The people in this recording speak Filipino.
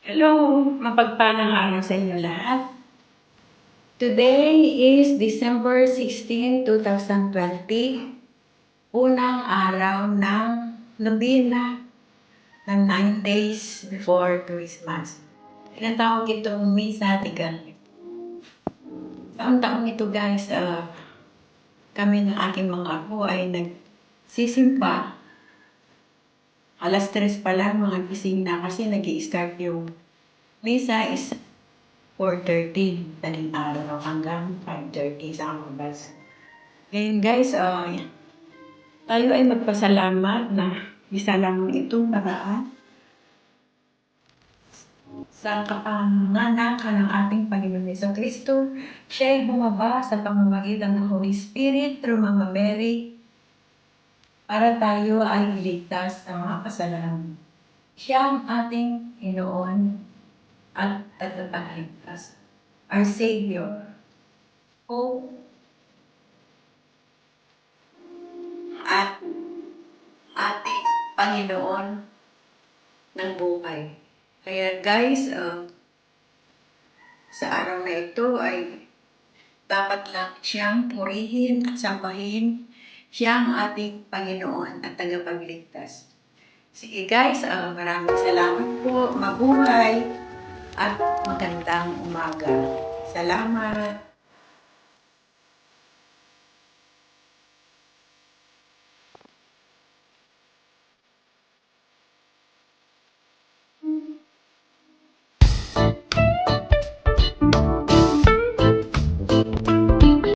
Hello, mapagpalang araw sa inyo lahat. Today is December 16, 2020. Unang araw ng nobena ng 9 days before Christmas. Tinatawag itong Misa de Gallo. Taon-taon ito guys, kami ng aking mga apo ay nagsisimba. Alas 3 pa lang mga gising na kasi nag-i-start yung Misa is 4:30 daling araw hanggang 5:30 sa kababas. Ngayon guys, tayo ay magpasalamat na isa lang itong paraan sa kapanganakan ng ating Panginoon Jesucristo. Siya ay bumaba sa pamamagitan ng Holy Spirit through Mama Mary para tayo ay iligtas sa mga kasalanan. Siya ang ating Panginoon at tagapagligtas. Our Savior. Hope at ating Panginoon ng buhay. Kaya guys, sa araw na ito ay dapat lang siyang purihin at sambahin. Siya ang ating Panginoon at tagapagligtas. Sige guys, maraming salamat po. Mabuhay at magandang umaga. Salamat.